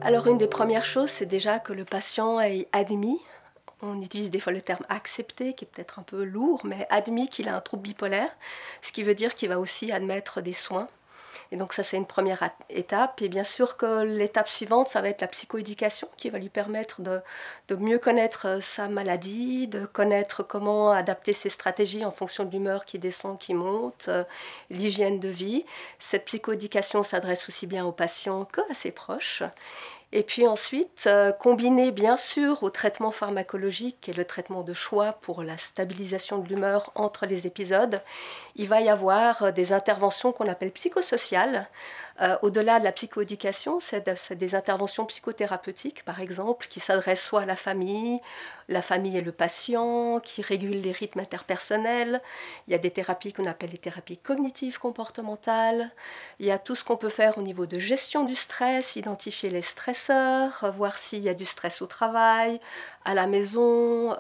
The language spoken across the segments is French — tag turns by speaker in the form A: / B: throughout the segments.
A: Alors une des premières choses, c'est déjà que le patient est admis. On utilise des fois le terme accepté, qui est peut-être un peu lourd, mais admis qu'il a un trouble bipolaire, ce qui veut dire qu'il va aussi admettre des soins. Et donc ça, c'est une première étape. Et bien sûr que l'étape suivante, ça va être la psychoéducation, qui va lui permettre de mieux connaître sa maladie, de connaître comment adapter ses stratégies en fonction de l'humeur qui descend, qui monte, l'hygiène de vie. Cette psychoéducation s'adresse aussi bien aux patients qu'à ses proches. Et puis ensuite, combiné bien sûr au traitement pharmacologique et le traitement de choix pour la stabilisation de l'humeur entre les épisodes, il va y avoir des interventions qu'on appelle psychosociales. Au-delà de la psychoéducation, c'est des interventions psychothérapeutiques, par exemple, qui s'adressent soit à la famille et le patient, qui régulent les rythmes interpersonnels. Il y a des thérapies qu'on appelle les thérapies cognitives comportementales. Il y a tout ce qu'on peut faire au niveau de gestion du stress, identifier les stresseurs, voir s'il y a du stress au travail, à la maison,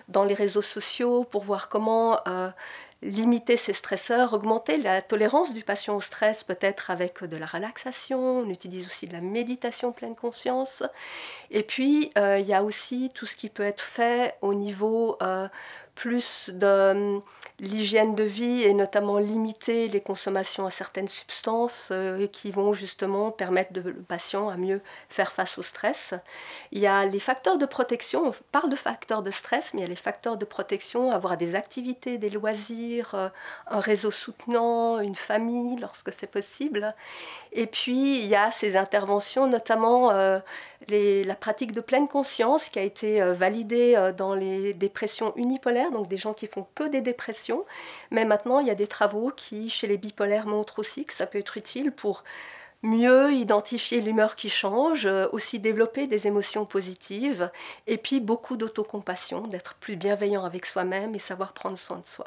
A: dans les réseaux sociaux, pour voir comment limiter ces stresseurs, augmenter la tolérance du patient au stress, peut-être avec de la relaxation. On utilise aussi de la méditation pleine conscience. Et puis, il y a aussi tout ce qui peut être fait au niveau plus de l'hygiène de vie et notamment limiter les consommations à certaines substances qui vont justement permettre le patient à mieux faire face au stress. Il y a les facteurs de protection, on parle de facteurs de stress, mais il y a les facteurs de protection, avoir des activités, des loisirs, un réseau soutenant, une famille lorsque c'est possible. Et puis il y a ces interventions, notamment la pratique de pleine conscience qui a été validée dans les dépressions unipolaires, donc des gens qui font que des dépressions. Mais maintenant, il y a des travaux qui, chez les bipolaires, montrent aussi que ça peut être utile pour mieux identifier l'humeur qui change, aussi développer des émotions positives, et puis beaucoup d'autocompassion, d'être plus bienveillant avec soi-même et savoir prendre soin de soi.